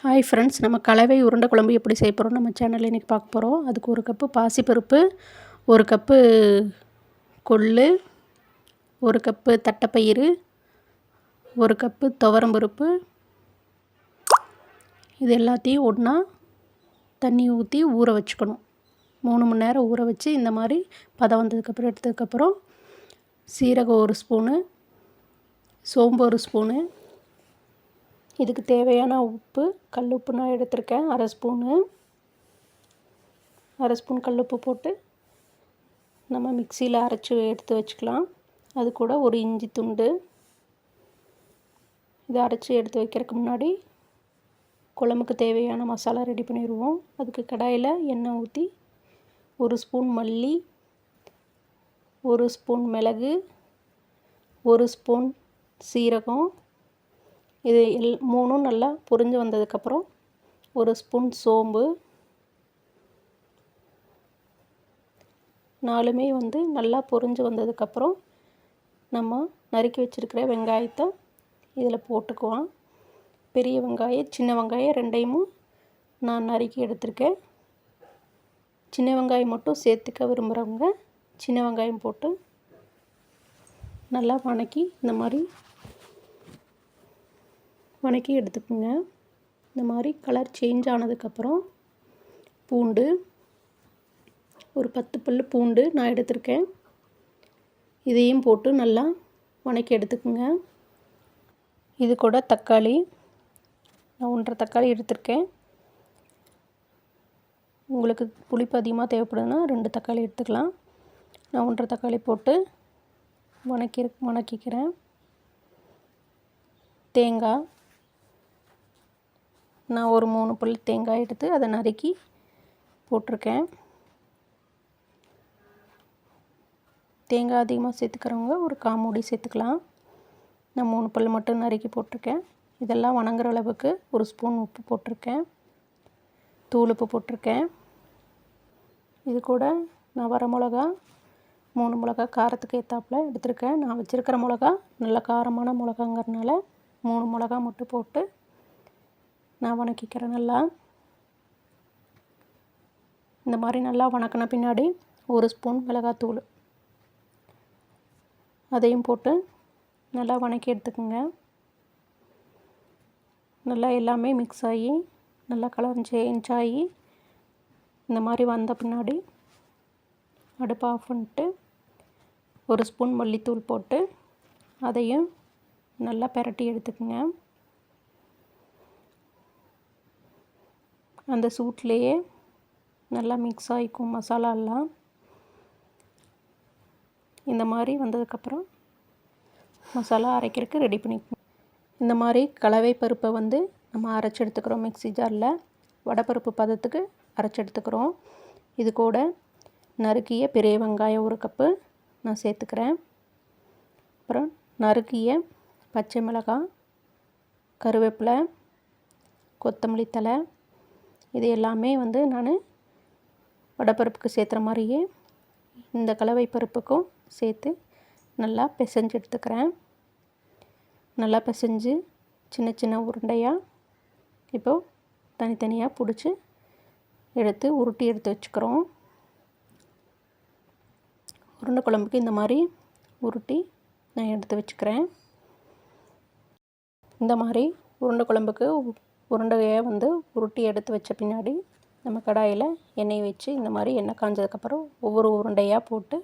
Hi friends, நம்ம கலவை உருண்டை குழம்பு எப்படி செய்ய போகிறோம் நம்ம சேனலில் இன்றைக்கி பார்க்க போகிறோம். அதுக்கு 1 கப்பு பாசிப்பருப்பு, 1 கப்பு கொள்ளு, 1 கப்பு தட்டைப்பயிறு, 1 கப்பு துவரம்பருப்பு, இது எல்லாத்தையும் ஒன்றா தண்ணி ஊற்றி ஊற வச்சுக்கணும். 3 மணி நேரம் ஊற வச்சு இந்த மாதிரி பதம் வந்ததுக்கப்புறம் எடுத்ததுக்கப்புறம் சீரகம் 1 ஸ்பூனு, சோம்பு 1 ஸ்பூனு, இதுக்கு தேவையான உப்பு, கல் உப்பு நான் எடுத்திருக்கேன் 1/2 ஸ்பூனு. 1/2 ஸ்பூன் கல் உப்பு போட்டு நம்ம மிக்சியில் அரைச்சி எடுத்து வச்சுக்கலாம். அது கூட ஒரு இஞ்சி துண்டு. இதை அரைச்சி எடுத்து வைக்கிறதுக்கு முன்னாடி குழம்புக்கு தேவையான மசாலா ரெடி பண்ணிடுவோம். அதுக்கு கடாயில் எண்ணெய் ஊற்றி 1 ஸ்பூன் மல்லி, 1 ஸ்பூன் மிளகு, 1 ஸ்பூன் சீரகம், இது மூணும் நல்லா பொரிஞ்சு வந்ததுக்கப்புறம் 1 ஸ்பூன் சோம்பு, 4மே நல்லா பொரிஞ்சு வந்ததுக்கப்புறம் நம்ம நறுக்கி வச்சுருக்கிற வெங்காயத்தை இதில் போட்டுக்குவோம். பெரிய வெங்காயம், சின்ன வெங்காயம் 2யும் நான் நறுக்கி எடுத்திருக்கேன். சின்ன வெங்காயம் மட்டும் சேர்த்துக்க விரும்புகிறவங்க சின்ன வெங்காயம் போட்டு நல்லா வதக்கி இந்த மாதிரி வதக்கி எடுத்துக்கோங்க. இந்த மாதிரி கலர் சேஞ்ச் ஆனதுக்கப்புறம் பூண்டு, ஒரு 10 பல் பூண்டு நான் எடுத்திருக்கேன். இதையும் போட்டு நல்லா வதக்கி எடுத்துக்கோங்க. இது கூட தக்காளி, நான் 1.5 தக்காளி எடுத்திருக்கேன். உங்களுக்கு புளிப்பு அதிகமாக தேவைப்படுதுன்னா 2 தக்காளி எடுத்துக்கலாம். நான் 1.5 தக்காளி போட்டு வதக்கிக்கிறேன். தேங்காய், நான் ஒரு 3 பல் தேங்காய் எடுத்து அதை நறுக்கி போட்டிருக்கேன். தேங்காய் அதிகமாக சேர்த்துக்கிறவங்க ஒரு 1/4 மூடி சேர்த்துக்கலாம். நான் 3 பல் மட்டும் நறுக்கி போட்டிருக்கேன். இதெல்லாம் வணங்குற அளவுக்கு 1 ஸ்பூன் உப்பு போட்டிருக்கேன், தூள் உப்பு போட்டிருக்கேன். இது கூட நான் வர மிளகா 3 மிளகா காரத்துக்கு ஏற்றாப்புல எடுத்திருக்கேன். நான் வச்சுருக்கிற மிளகா நல்ல காரமான மிளகாங்கிறதுனால 3 மிளகா மட்டும் போட்டு நான் வதக்கிக்கிறேன். நல்லா இந்த மாதிரி நல்லா வதக்கின பின்னாடி 1 ஸ்பூன் மிளகாத்தூள் அதையும் போட்டு நல்லா வதக்கி எடுத்துக்கோங்க. நல்லா எல்லாமே மிக்ஸ் ஆகி நல்லா கலர் சேஞ்ச் ஆகி இந்த மாதிரி வந்த பின்னாடி அடுப்பை ஆஃப் பண்ணிட்டு 1 ஸ்பூன் மல்லித்தூள் போட்டு அதையும் நல்லா பிரட்டி எடுத்துக்கோங்க. அந்த சூட்லேயே நல்லா மிக்ஸ் ஆகிக்கும் மசாலாலாம். இந்த மாதிரி வந்ததுக்கப்புறம் மசாலா அரைக்கிறதுக்கு ரெடி பண்ணிக்கணும். இந்த மாதிரி கலவை பருப்பை நம்ம அரைச்சி எடுத்துக்கிறோம். மிக்ஸி ஜாரில் வடைப்பருப்பு பதத்துக்கு அரைச்சி எடுத்துக்கிறோம். இது கூட நறுக்கிய பெரிய வெங்காயம் 1 கப்பு நான் சேர்த்துக்கிறேன். அப்புறம் நறுக்கிய பச்சை மிளகாய், கருவேப்பிலை, கொத்தமல்லி தழை, இது எல்லாமே நான் வடைப்பருப்புக்கு சேர்த்துற மாதிரியே இந்த கலவை பருப்புக்கும் சேர்த்து நல்லா பிசைஞ்சு எடுத்துக்கிறேன். நல்லா பிசைஞ்சு சின்ன சின்ன உருண்டையாக இப்போது தனித்தனியாக பிடிச்சி எடுத்து உருட்டி எடுத்து வச்சுக்கிறோம். உருண்டை குழம்புக்கு இந்த மாதிரி உருட்டி நான் எடுத்து வச்சுக்கிறேன். இந்த மாதிரி உருண்டை குழம்புக்கு உருண்டையை உருட்டி எடுத்து வச்ச பின்னாடி நம்ம கடாயில் எண்ணெய் வச்சு இந்த மாதிரி எண்ணெய் காஞ்சதுக்கப்புறம் ஒவ்வொரு உருண்டையாக போட்டு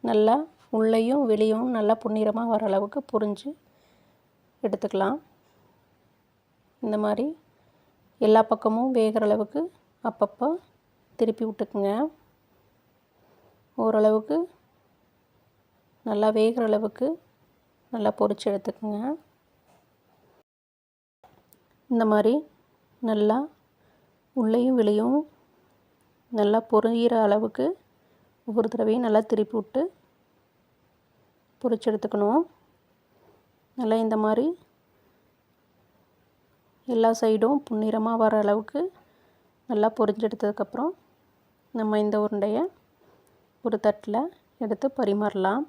நல்லா உள்ளேயும் வெளியும் நல்லா பொன்னிறமாக வர அளவுக்கு பொரிஞ்சு எடுத்துக்கலாம். இந்த மாதிரி எல்லா பக்கமும் வேகிற அளவுக்கு அப்பப்போ திருப்பி விட்டுக்குங்க. ஓரளவுக்கு நல்லா வேகிற அளவுக்கு நல்லா பொரிச்சு எடுத்துக்குங்க. இந்த மாதிரி நல்லா உள்ளேயும் வெளியும் நல்லா பொரிகிற அளவுக்கு ஒவ்வொரு தடவையும் நல்லா திருப்பி விட்டு பொரிச்சு எடுத்துக்கணும். நல்லா இந்த மாதிரி எல்லா சைடும் பொன்னிறமாக வர அளவுக்கு நல்லா பொரிஞ்சு எடுத்ததுக்கப்புறம் நம்ம இந்த உருண்டையை ஒரு தட்டில் எடுத்து பரிமாறலாம்.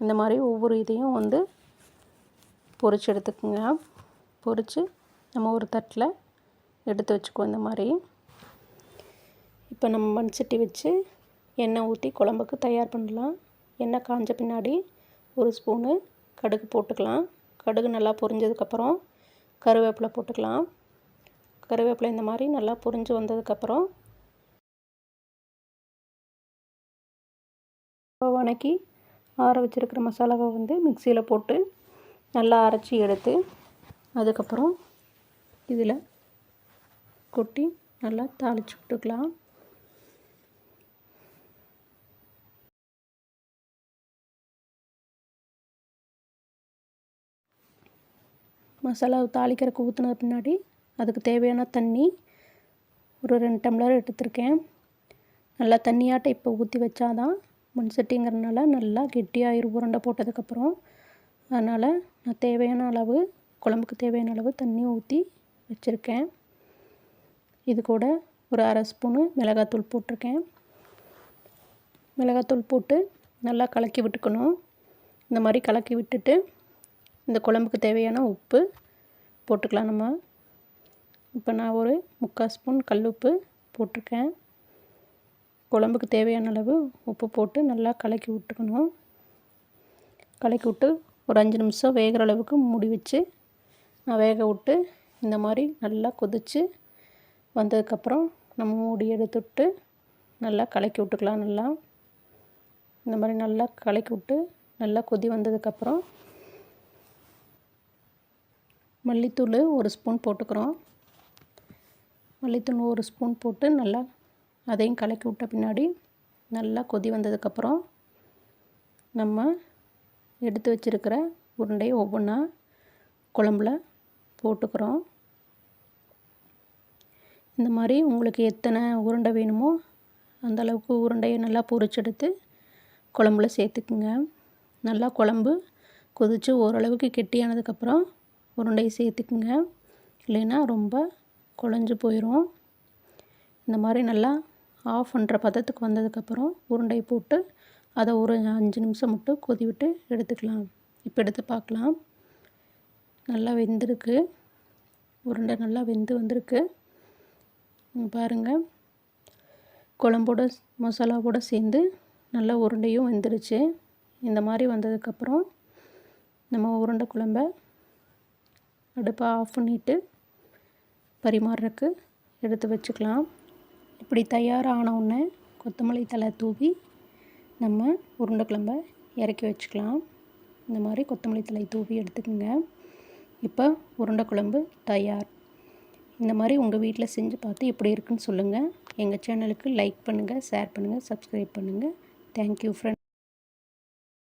இந்த மாதிரி ஒவ்வொரு இதையும் பொரிச்சு எடுத்துக்குங்க. பொரித்து நம்ம ஒரு தட்டில் எடுத்து வச்சுக்குவோம் இந்த மாதிரி. இப்போ நம்ம மண் சட்டி வச்சு எண்ணெய் ஊற்றி குழம்புக்கு தயார் பண்ணலாம். எண்ணெய் காஞ்ச பின்னாடி ஒரு ஸ்பூனு கடுகு போட்டுக்கலாம். கடுகு நல்லா பொரிஞ்சதுக்கப்புறம் கருவேப்பிலை போட்டுக்கலாம். கருவேப்பிலை இந்த மாதிரி நல்லா பொரிஞ்சு வந்ததுக்கப்புறம் வணக்கி ஆற வச்சுருக்கிற மசாலாவை மிக்சியில் போட்டு நல்லா அரைச்சி எடுத்து அதுக்கப்புறம் இதில் கொட்டி நல்லா தாளித்து விட்டுக்கலாம். மசாலாவை தாளிக்கிறதுக்கு ஊற்றின பின்னாடி அதுக்கு தேவையான தண்ணி ஒரு 2 டம்ளர் எடுத்துருக்கேன். நல்லா தண்ணியாட்ட இப்போ ஊற்றி வச்சாதான் மண் சட்டிங்கிறதுனால நல்லா கெட்டியாயிரும் உருண்டை போட்டதுக்கப்புறம். அதனால் நான் தேவையான அளவு குழம்புக்கு தேவையான அளவு தண்ணி ஊற்றி வச்சுருக்கேன். இது கூட ஒரு அரை ஸ்பூனு மிளகாத்தூள் போட்டிருக்கேன். மிளகாத்தூள் போட்டு நல்லா கலக்கி விட்டுக்கணும். இந்த மாதிரி கலக்கி விட்டுட்டு இந்த குழம்புக்கு தேவையான உப்பு போட்டுக்கலாம் நம்ம. இப்போ நான் ஒரு 3/4 ஸ்பூன் கல்லுப்பு போட்டிருக்கேன். குழம்புக்கு தேவையான அளவு உப்பு போட்டு நல்லா கலக்கி விட்டுக்கணும். கலக்கி விட்டு ஒரு 5 நிமிஷம் வேகிற அளவுக்கு மூடி வச்சு நான் வேக விட்டு இந்த மாதிரி நல்லா கொதித்து வந்ததுக்கப்புறம் நம்ம மூடி எடுத்துவிட்டு நல்லா கலக்கி விட்டுக்கலாம். நல்லா இந்த மாதிரி நல்லா கலக்கி விட்டு நல்லா கொதி வந்ததுக்கப்புறம் மல்லித்தூள் 1 ஸ்பூன் போட்டுக்கிறோம். மல்லித்தூள் 1 ஸ்பூன் போட்டு நல்லா அதையும் கலக்கி விட்ட பின்னாடி நல்லா கொதி வந்ததுக்கப்புறம் நம்ம எடுத்து வச்சுருக்கிற உருண்டையை ஒவ்வொன்றா குழம்புல போட்டுக்கிறோம். இந்த மாதிரி உங்களுக்கு எத்தனை உருண்டை வேணுமோ அந்தளவுக்கு உருண்டையை நல்லா பொரிச்செடுத்து குழம்புல சேர்த்துக்குங்க. நல்லா குழம்பு கொதித்து ஓரளவுக்கு கெட்டியானதுக்கப்புறம் உருண்டையை சேர்த்துக்குங்க. இல்லைன்னா ரொம்ப குழஞ்சி போயிடும். இந்த மாதிரி நல்லா ஆஃப் பண்ணுற பதத்துக்கு வந்ததுக்கப்புறம் உருண்டையை போட்டு அதை ஒரு 5 நிமிஷம் மட்டும் கொதி விட்டு எடுத்துக்கலாம். இப்போ எடுத்து பார்க்கலாம். நல்லா வெந்திருக்கு. உருண்டை நல்லா வெந்து வந்திருக்கு. பாருங்கள், குழம்போட மசாலாவோடு சேர்ந்து நல்லா உருண்டையும் வெந்துருச்சு. இந்த மாதிரி வந்ததுக்கப்புறம் நம்ம உருண்டை குழம்ப அடுப்பை ஆஃப் பண்ணிவிட்டு பரிமாறுறதுக்கு எடுத்து வச்சுக்கலாம். இப்படி தயாரானவுடனே கொத்தமல்லி தழை தூவி நம்ம உருண்டை குழம்ப இறக்கி வச்சுக்கலாம். இந்த மாதிரி கொத்தமல்லி தழை தூவி எடுத்துக்கோங்க. இப்போ உருண்டை குழம்பு தயார். இந்த மாதிரி உங்கள் வீட்டில் செஞ்சு பார்த்து எப்படி இருக்குன்னு சொல்லுங்கள். எங்கள் சேனலுக்கு லைக் பண்ணுங்கள், ஷேர் பண்ணுங்கள், சப்ஸ்கிரைப் பண்ணுங்கள். Thank you friend.